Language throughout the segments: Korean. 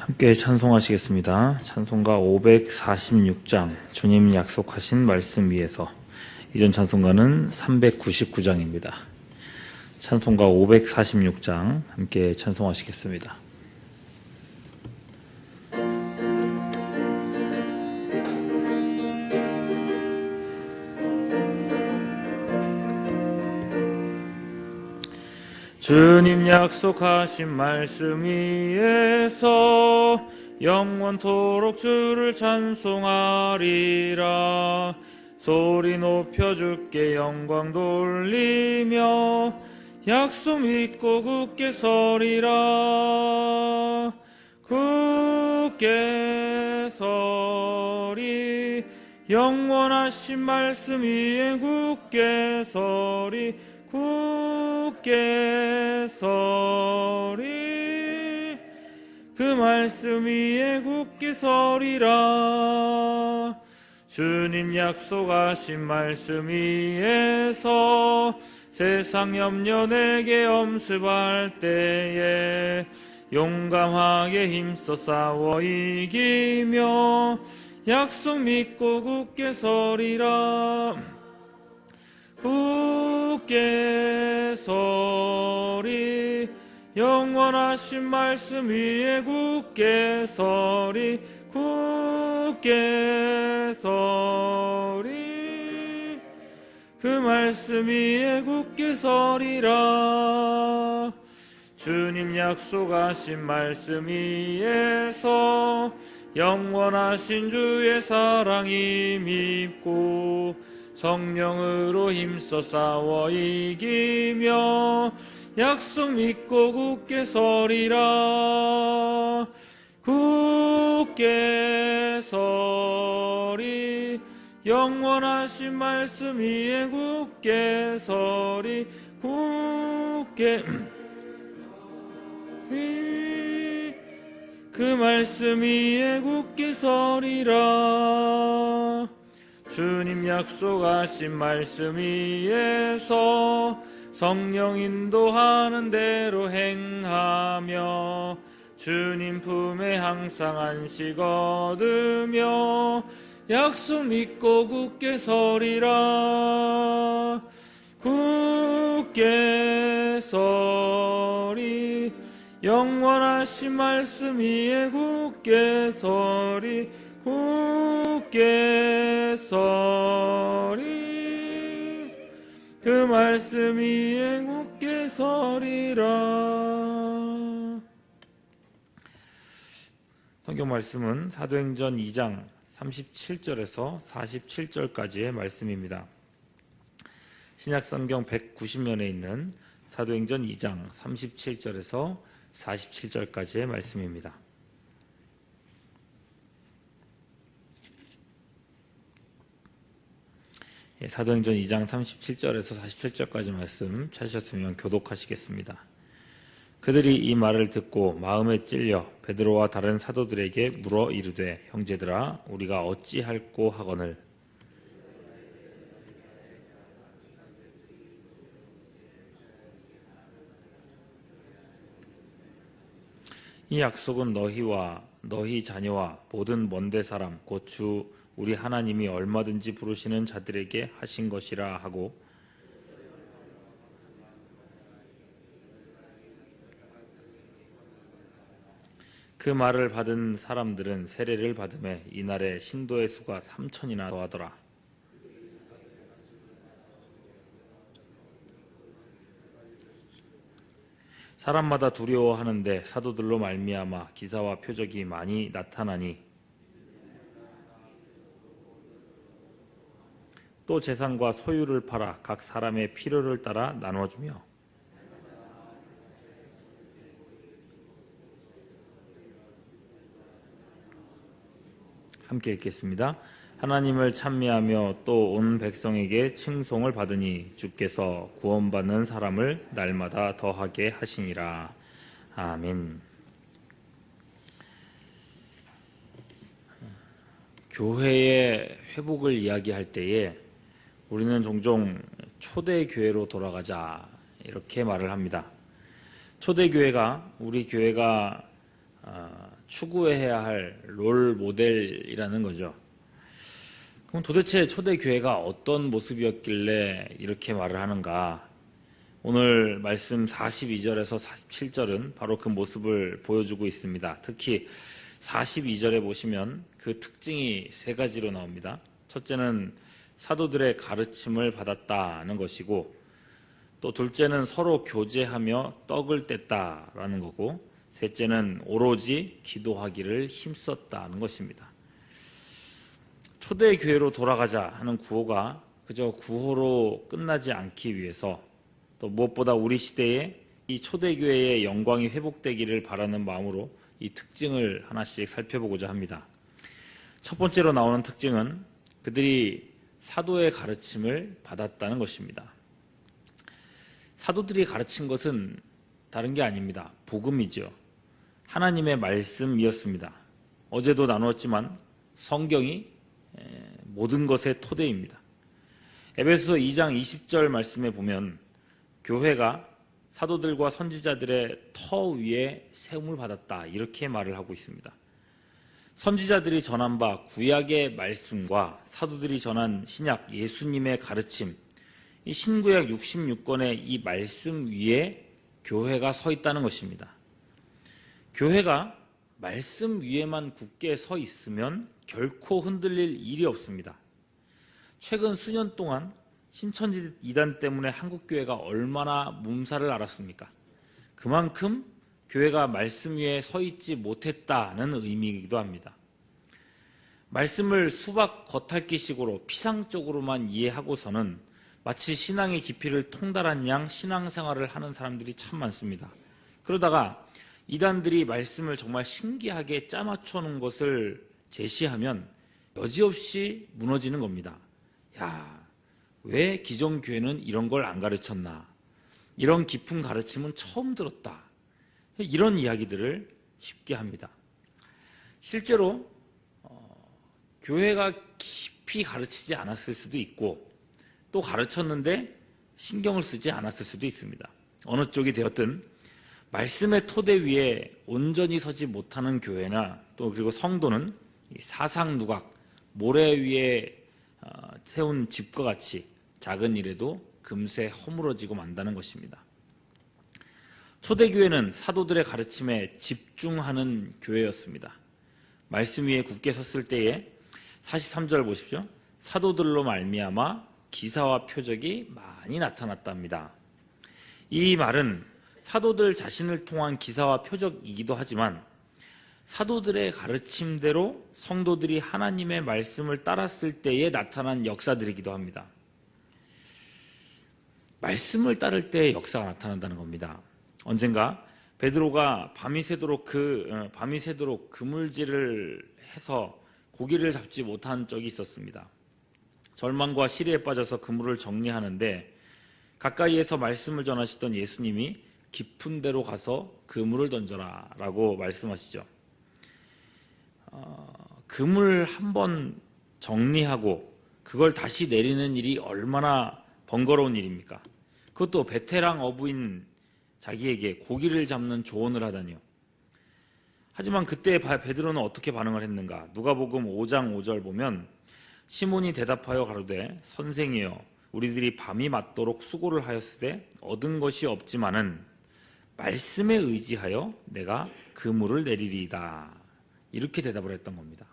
함께 찬송하시겠습니다. 찬송가 546장 주님 약속하신 말씀 위에서. 이전 찬송가는 399장입니다. 찬송가 546장 함께 찬송하시겠습니다. 주님 약속하신 말씀 위에서 영원토록 주를 찬송하리라. 소리 높여 주께 영광 돌리며 약속 믿고 굳게 서리라. 굳게 서리 영원하신 말씀 위에 굳게 서리. 굳게 서리 그 말씀 위에 굳게 서리라. 주님 약속하신 말씀 위에서 세상 염려 내게 엄습할 때에 용감하게 힘써 싸워 이기며 약속 믿고 굳게 서리라. 굳게 서리 영원하신 말씀 위에 굳게 서리. 굳게 서리 그 말씀 위에 굳게 서리라. 주님 약속하신 말씀 위에서 영원하신 주의 사랑이 밉고 성령으로 힘써 싸워 이기며 약속 믿고 굳게 서리라. 굳게 서리 영원하신 말씀 위에 굳게 서리. 굳게 그 말씀 위에 굳게 서리라. 주님 약속하신 말씀 위에서 성령 인도하는 대로 행하며 주님 품에 항상 안식 얻으며 약속 믿고 굳게 서리라. 굳게 서리 영원하신 말씀 위에 굳게 서리. 굳게 서리 그 말씀 위에 굳게 서리라. 성경 말씀은 사도행전 2장 37절에서 47절까지의 말씀입니다. 신약성경 190면에 있는 사도행전 2장 37절에서 47절까지의 말씀입니다. 사도행전 2장 37절에서 47절까지 말씀 찾으셨으면 교독하시겠습니다. 그들이 이 말을 듣고 마음에 찔려 베드로와 다른 사도들에게 물어 이르되 형제들아 우리가 어찌할꼬 하거늘. 이 약속은 너희와 너희 자녀와 모든 먼데 사람 곧 주 우리 하나님이 얼마든지 부르시는 자들에게 하신 것이라 하고 그 말을 받은 사람들은 세례를 받음에 이날에 신도의 수가 3,000이나 더하더라. 사람마다 두려워하는데 사도들로 말미암아 기사와 표적이 많이 나타나니 또 재산과 소유를 팔아 각 사람의 필요를 따라 나눠주며 함께 읽겠습니다. 하나님을 찬미하며 또 온 백성에게 칭송을 받으니 주께서 구원받는 사람을 날마다 더하게 하시니라. 아멘. 교회의 회복을 이야기할 때에 우리는 종종 초대교회로 돌아가자 이렇게 말을 합니다. 초대교회가 우리 교회가 추구해야 할 롤 모델이라는 거죠. 그럼 도대체 초대교회가 어떤 모습이었길래 이렇게 말을 하는가? 오늘 말씀 42절에서 47절은 바로 그 모습을 보여주고 있습니다. 특히 42절에 보시면 그 특징이 세 가지로 나옵니다. 첫째는 사도들의 가르침을 받았다는 것이고, 또 둘째는 서로 교제하며 떡을 뗐다라는 거고, 셋째는 오로지 기도하기를 힘썼다는 것입니다. 초대교회로 돌아가자 하는 구호가 그저 구호로 끝나지 않기 위해서, 또 무엇보다 우리 시대에 이 초대교회의 영광이 회복되기를 바라는 마음으로 이 특징을 하나씩 살펴보고자 합니다. 첫 번째로 나오는 특징은 그들이 사도의 가르침을 받았다는 것입니다. 사도들이 가르친 것은 다른 게 아닙니다. 복음이죠. 하나님의 말씀이었습니다. 어제도 나누었지만 성경이 모든 것의 토대입니다. 에베소서 2장 20절 말씀에 보면 교회가 사도들과 선지자들의 터 위에 세움을 받았다, 이렇게 말을 하고 있습니다. 선지자들이 전한 바 구약의 말씀과 사도들이 전한 신약 예수님의 가르침, 이 신구약 66권의 이 말씀 위에 교회가 서 있다는 것입니다. 교회가 말씀 위에만 굳게 서 있으면 결코 흔들릴 일이 없습니다. 최근 수년 동안 신천지 이단 때문에 한국교회가 얼마나 몸살을 앓았습니까? 그만큼 교회가 말씀 위에 서 있지 못했다는 의미이기도 합니다. 말씀을 수박 겉핥기식으로 피상적으로만 이해하고서는 마치 신앙의 깊이를 통달한 양 신앙생활을 하는 사람들이 참 많습니다. 그러다가 이단들이 말씀을 정말 신기하게 짜맞춰 놓은 것을 제시하면 여지없이 무너지는 겁니다. 야, 왜 기존 교회는 이런 걸 안 가르쳤나? 이런 깊은 가르침은 처음 들었다. 이런 이야기들을 쉽게 합니다. 실제로 교회가 깊이 가르치지 않았을 수도 있고, 또 가르쳤는데 신경을 쓰지 않았을 수도 있습니다. 어느 쪽이 되었든 말씀의 토대 위에 온전히 서지 못하는 교회나 또 그리고 성도는 사상 누각, 모래 위에 세운 집과 같이 작은 일에도 금세 허물어지고 만다는 것입니다. 초대교회는 사도들의 가르침에 집중하는 교회였습니다. 말씀 위에 굳게 섰을 때에 43절 보십시오. 사도들로 말미암아 기사와 표적이 많이 나타났답니다. 이 말은 사도들 자신을 통한 기사와 표적이기도 하지만 사도들의 가르침대로 성도들이 하나님의 말씀을 따랐을 때에 나타난 역사들이기도 합니다. 말씀을 따를 때의 역사가 나타난다는 겁니다. 언젠가 베드로가 밤이 새도록 그물질을 해서 고기를 잡지 못한 적이 있었습니다. 절망과 시리에 빠져서 그물을 정리하는데 가까이에서 말씀을 전하시던 예수님이 깊은 데로 가서 그물을 던져라 라고 말씀하시죠. 그물 한번 정리하고 그걸 다시 내리는 일이 얼마나 번거로운 일입니까? 그것도 베테랑 어부인 자기에게 고기를 잡는 조언을 하다니요. 하지만 그때 베드로는 어떻게 반응을 했는가? 누가복음 5장 5절 보면 시몬이 대답하여 가로되 선생이여 우리들이 밤이 맞도록 수고를 하였으되 얻은 것이 없지만은 말씀에 의지하여 내가 그물을 내리리이다. 이렇게 대답을 했던 겁니다.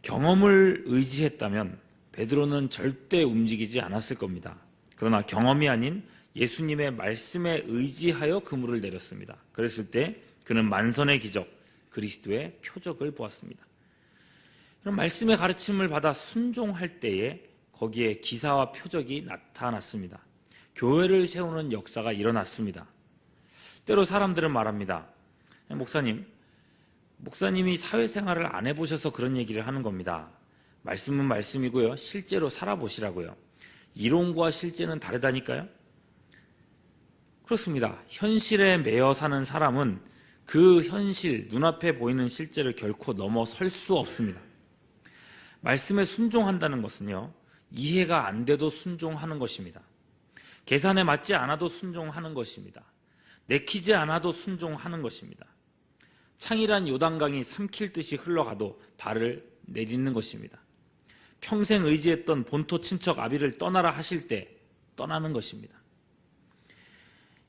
경험을 의지했다면 베드로는 절대 움직이지 않았을 겁니다. 그러나 경험이 아닌 예수님의 말씀에 의지하여 그물을 내렸습니다. 그랬을 때 그는 만선의 기적, 그리스도의 표적을 보았습니다. 그럼 말씀의 가르침을 받아 순종할 때에 거기에 기사와 표적이 나타났습니다. 교회를 세우는 역사가 일어났습니다. 때로 사람들은 말합니다. 목사님이 사회생활을 안 해보셔서 그런 얘기를 하는 겁니다. 말씀은 말씀이고요. 실제로 살아보시라고요. 이론과 실제는 다르다니까요. 그렇습니다. 현실에 매여 사는 사람은 그 현실, 눈앞에 보이는 실제를 결코 넘어설 수 없습니다. 말씀에 순종한다는 것은요, 이해가 안 돼도 순종하는 것입니다. 계산에 맞지 않아도 순종하는 것입니다. 내키지 않아도 순종하는 것입니다. 창이란 요단강이 삼킬 듯이 흘러가도 발을 내딛는 것입니다. 평생 의지했던 본토 친척 아비를 떠나라 하실 때 떠나는 것입니다.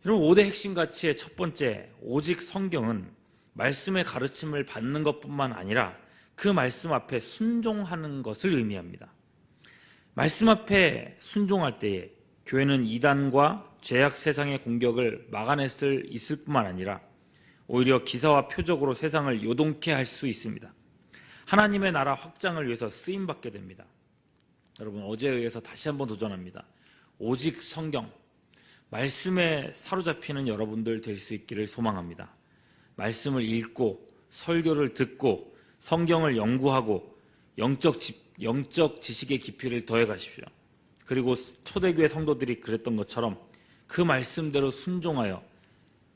여러분, 5대 핵심 가치의 첫 번째, 오직 성경은 말씀의 가르침을 받는 것뿐만 아니라 그 말씀 앞에 순종하는 것을 의미합니다. 말씀 앞에 순종할 때에 교회는 이단과 죄악 세상의 공격을 막아낼 수 있을 뿐만 아니라 오히려 기사와 표적으로 세상을 요동케 할 수 있습니다. 하나님의 나라 확장을 위해서 쓰임받게 됩니다. 여러분, 어제에 의해서 다시 한번 도전합니다. 오직 성경, 말씀에 사로잡히는 여러분들 될 수 있기를 소망합니다. 말씀을 읽고 설교를 듣고 성경을 연구하고 영적 지식의 깊이를 더해 가십시오. 그리고 초대교회 성도들이 그랬던 것처럼 그 말씀대로 순종하여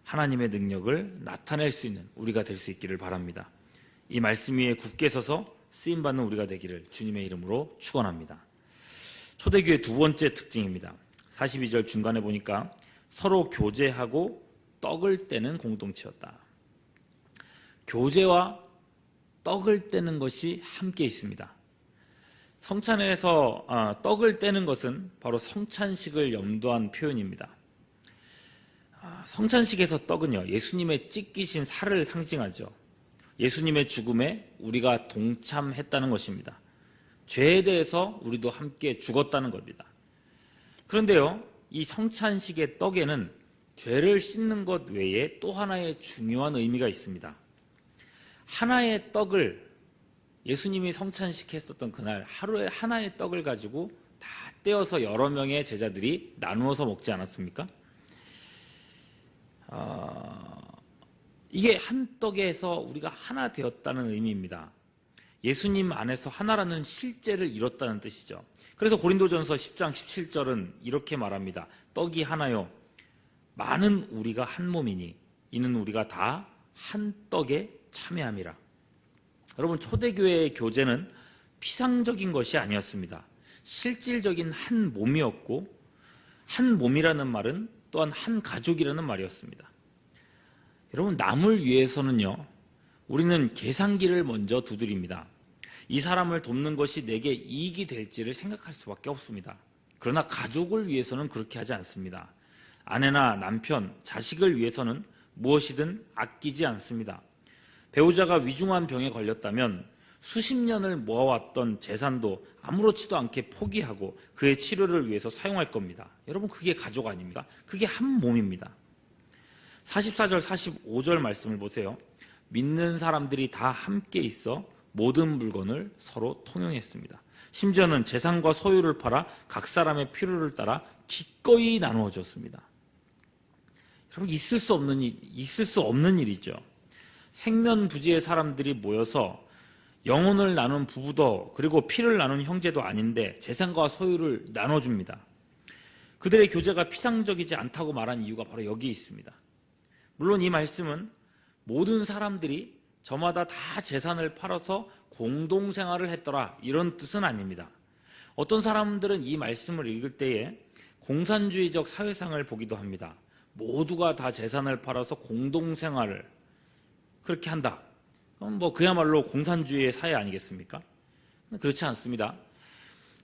하나님의 능력을 나타낼 수 있는 우리가 될 수 있기를 바랍니다. 이 말씀 위에 굳게 서서 쓰임받는 우리가 되기를 주님의 이름으로 축원합니다. 초대교회 두 번째 특징입니다. 42절 중간에 보니까 서로 교제하고 떡을 떼는 공동체였다. 교제와 떡을 떼는 것이 함께 있습니다. 성찬에서 떡을 떼는 것은 바로 성찬식을 염두한 표현입니다. 성찬식에서 떡은요, 예수님의 찢기신 살을 상징하죠. 예수님의 죽음에 우리가 동참했다는 것입니다. 죄에 대해서 우리도 함께 죽었다는 겁니다. 그런데요, 이 성찬식의 떡에는 죄를 씻는 것 외에 또 하나의 중요한 의미가 있습니다. 하나의 떡을, 예수님이 성찬식 했었던 그날 하루에 하나의 떡을 가지고 다 떼어서 여러 명의 제자들이 나누어서 먹지 않았습니까? 이게 한 떡에서 우리가 하나 되었다는 의미입니다. 예수님 안에서 하나라는 실제를 이뤘다는 뜻이죠. 그래서 고린도전서 10장 17절은 이렇게 말합니다. 떡이 하나요, 많은 우리가 한 몸이니 이는 우리가 다 한 떡에 참여함이라. 여러분, 초대교회의 교제는 피상적인 것이 아니었습니다. 실질적인 한 몸이었고, 한 몸이라는 말은 또한 한 가족이라는 말이었습니다. 여러분, 남을 위해서는요, 우리는 계산기를 먼저 두드립니다. 이 사람을 돕는 것이 내게 이익이 될지를 생각할 수밖에 없습니다. 그러나 가족을 위해서는 그렇게 하지 않습니다. 아내나 남편, 자식을 위해서는 무엇이든 아끼지 않습니다. 배우자가 위중한 병에 걸렸다면 수십 년을 모아왔던 재산도 아무렇지도 않게 포기하고 그의 치료를 위해서 사용할 겁니다. 여러분, 그게 가족 아닙니까? 그게 한 몸입니다. 44절, 45절 말씀을 보세요. 믿는 사람들이 다 함께 있어 모든 물건을 서로 통용했습니다. 심지어는 재산과 소유를 팔아 각 사람의 필요를 따라 기꺼이 나누어 줬습니다. 여러분, 있을 수 없는 일이죠. 생면부지의 사람들이 모여서 영혼을 나눈 부부도, 그리고 피를 나눈 형제도 아닌데 재산과 소유를 나눠줍니다. 그들의 교제가 피상적이지 않다고 말한 이유가 바로 여기에 있습니다. 물론 이 말씀은 모든 사람들이 저마다 다 재산을 팔아서 공동생활을 했더라, 이런 뜻은 아닙니다. 어떤 사람들은 이 말씀을 읽을 때에 공산주의적 사회상을 보기도 합니다. 모두가 다 재산을 팔아서 공동생활을 그렇게 한다. 그럼 그야말로 공산주의의 사회 아니겠습니까? 그렇지 않습니다.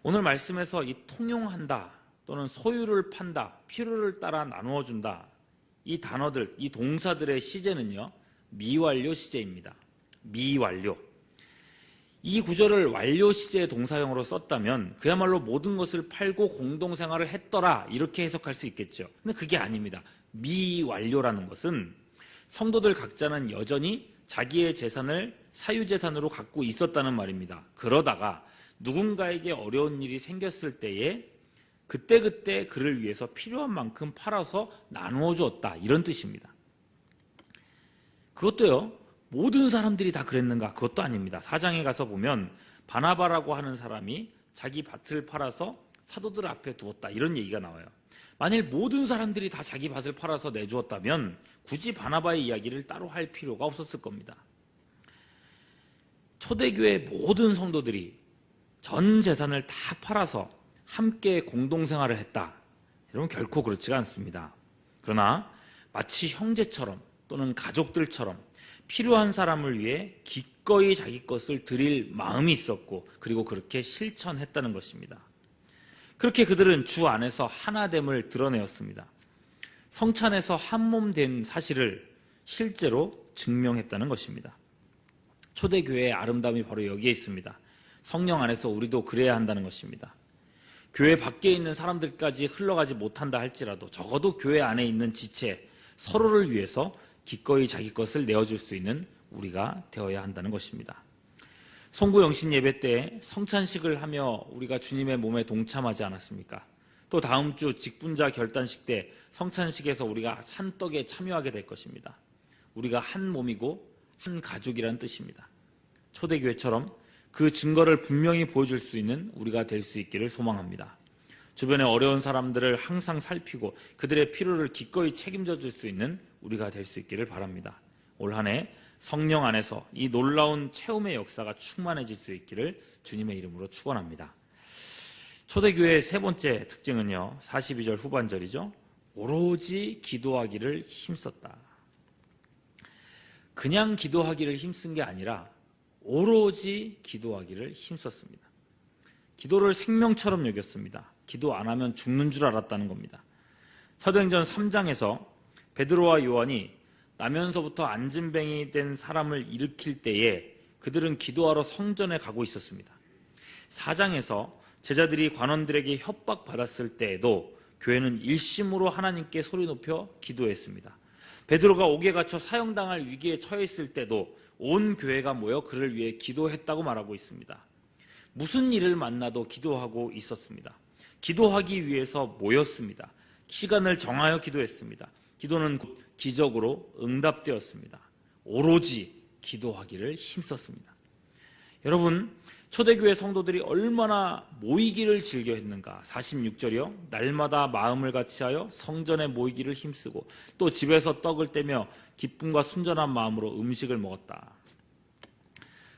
오늘 말씀에서 이 통용한다, 또는 소유를 판다, 필요를 따라 나누어 준다, 이 단어들, 이 동사들의 시제는요, 미완료 시제입니다. 미완료. 이 구절을 완료 시제의 동사형으로 썼다면 그야말로 모든 것을 팔고 공동생활을 했더라, 이렇게 해석할 수 있겠죠. 근데 그게 아닙니다. 미완료라는 것은 성도들 각자는 여전히 자기의 재산을 사유재산으로 갖고 있었다는 말입니다. 그러다가 누군가에게 어려운 일이 생겼을 때에 그때그때 그를 위해서 필요한 만큼 팔아서 나누어 주었다, 이런 뜻입니다. 그것도요, 모든 사람들이 다 그랬는가? 그것도 아닙니다. 4장에 가서 보면 바나바라고 하는 사람이 자기 밭을 팔아서 사도들 앞에 두었다, 이런 얘기가 나와요. 만일 모든 사람들이 다 자기 밭을 팔아서 내주었다면 굳이 바나바의 이야기를 따로 할 필요가 없었을 겁니다. 초대교회 모든 성도들이 전 재산을 다 팔아서 함께 공동생활을 했다. 여러분, 결코 그렇지가 않습니다. 그러나 마치 형제처럼 또는 가족들처럼 필요한 사람을 위해 기꺼이 자기 것을 드릴 마음이 있었고 그리고 그렇게 실천했다는 것입니다. 그렇게 그들은 주 안에서 하나됨을 드러내었습니다. 성찬에서 한몸 된 사실을 실제로 증명했다는 것입니다. 초대교회의 아름다움이 바로 여기에 있습니다. 성령 안에서 우리도 그래야 한다는 것입니다. 교회 밖에 있는 사람들까지 흘러가지 못한다 할지라도 적어도 교회 안에 있는 지체, 서로를 위해서 기꺼이 자기 것을 내어줄 수 있는 우리가 되어야 한다는 것입니다. 송구영신 예배 때 성찬식을 하며 우리가 주님의 몸에 동참하지 않았습니까? 또 다음 주 직분자 결단식 때 성찬식에서 우리가 한떡에 참여하게 될 것입니다. 우리가 한 몸이고 한 가족이라는 뜻입니다. 초대교회처럼 그 증거를 분명히 보여줄 수 있는 우리가 될 수 있기를 소망합니다. 주변에 어려운 사람들을 항상 살피고 그들의 필요를 기꺼이 책임져 줄 수 있는 우리가 될 수 있기를 바랍니다. 올 한 해 성령 안에서 이 놀라운 체험의 역사가 충만해질 수 있기를 주님의 이름으로 축원합니다. 초대교회의 세 번째 특징은요, 42절 후반절이죠. 오로지 기도하기를 힘썼다. 그냥 기도하기를 힘쓴 게 아니라 오로지 기도하기를 힘썼습니다. 기도를 생명처럼 여겼습니다. 기도 안 하면 죽는 줄 알았다는 겁니다. 사도행전 3장에서 베드로와 요한이 나면서부터 안진뱅이 된 사람을 일으킬 때에 그들은 기도하러 성전에 가고 있었습니다. 4장에서 제자들이 관원들에게 협박받았을 때에도 교회는 일심으로 하나님께 소리 높여 기도했습니다. 베드로가 옥에 갇혀 사형당할 위기에 처해 있을 때도 온 교회가 모여 그를 위해 기도했다고 말하고 있습니다. 무슨 일을 만나도 기도하고 있었습니다. 기도하기 위해서 모였습니다. 시간을 정하여 기도했습니다. 기도는 곧 기적으로 응답되었습니다. 오로지 기도하기를 힘썼습니다. 여러분, 초대교회 성도들이 얼마나 모이기를 즐겨 했는가. 46절이요. 날마다 마음을 같이하여 성전에 모이기를 힘쓰고 또 집에서 떡을 떼며 기쁨과 순전한 마음으로 음식을 먹었다.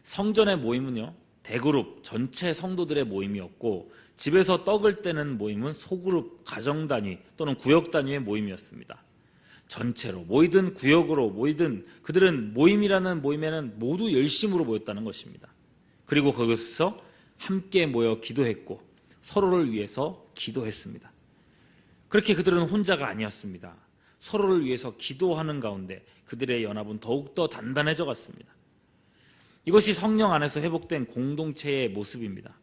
성전의 모임은요, 대그룹 전체 성도들의 모임이었고 집에서 떡을 떼는 모임은 소그룹 가정 단위 또는 구역 단위의 모임이었습니다. 전체로 모이든 구역으로 모이든 그들은 모임이라는 모임에는 모두 열심으로 모였다는 것입니다. 그리고 거기서 함께 모여 기도했고 서로를 위해서 기도했습니다. 그렇게 그들은 혼자가 아니었습니다. 서로를 위해서 기도하는 가운데 그들의 연합은 더욱더 단단해져 갔습니다. 이것이 성령 안에서 회복된 공동체의 모습입니다.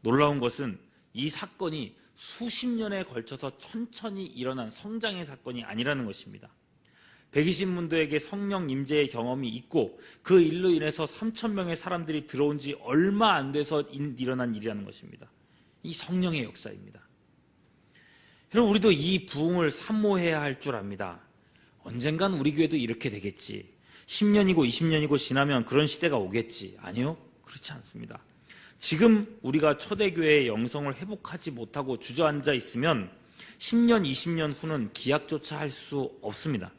놀라운 것은 이 사건이 수십 년에 걸쳐서 천천히 일어난 성장의 사건이 아니라는 것입니다. 120문도에게 성령 임재의 경험이 있고 그 일로 인해서 3,000명의 사람들이 들어온 지 얼마 안 돼서 일어난 일이라는 것입니다. 이 성령의 역사입니다. 여러분, 우리도 이 부흥을 산모해야 할 줄 압니다. 언젠간 우리 교회도 이렇게 되겠지. 10년이고 20년이고 지나면 그런 시대가 오겠지. 아니요, 그렇지 않습니다. 지금 우리가 초대교회의 영성을 회복하지 못하고 주저앉아 있으면 10년, 20년 후는 기약조차 할 수 없습니다.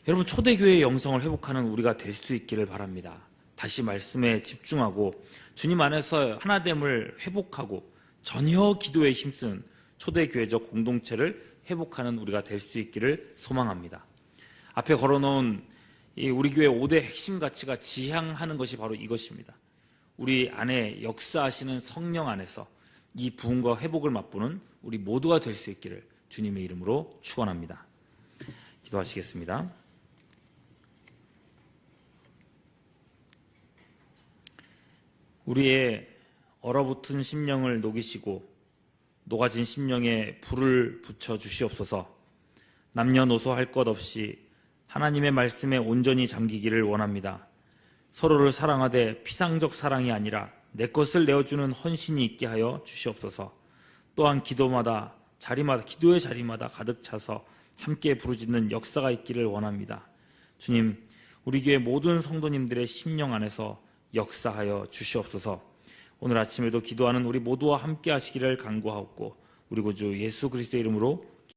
여러분, 초대교회의 영성을 회복하는 우리가 될 수 있기를 바랍니다. 다시 말씀에 집중하고 주님 안에서 하나됨을 회복하고 전혀 기도에 힘쓰는 초대교회적 공동체를 회복하는 우리가 될 수 있기를 소망합니다. 앞에 걸어놓은 우리 교회 5대 핵심 가치가 지향하는 것이 바로 이것입니다. 우리 안에 역사하시는 성령 안에서 이 부흥과 회복을 맛보는 우리 모두가 될 수 있기를 주님의 이름으로 축원합니다. 기도하시겠습니다. 우리의 얼어붙은 심령을 녹이시고 녹아진 심령에 불을 붙여 주시옵소서. 남녀노소 할 것 없이 하나님의 말씀에 온전히 잠기기를 원합니다. 서로를 사랑하되 피상적 사랑이 아니라 내 것을 내어주는 헌신이 있게 하여 주시옵소서. 또한 기도마다 기도의 자리마다 가득 차서 함께 부르짖는 역사가 있기를 원합니다. 주님, 우리 교회 모든 성도님들의 심령 안에서 역사하여 주시옵소서. 오늘 아침에도 기도하는 우리 모두와 함께 하시기를 간구하옵고 우리 구주 예수 그리스도의 이름으로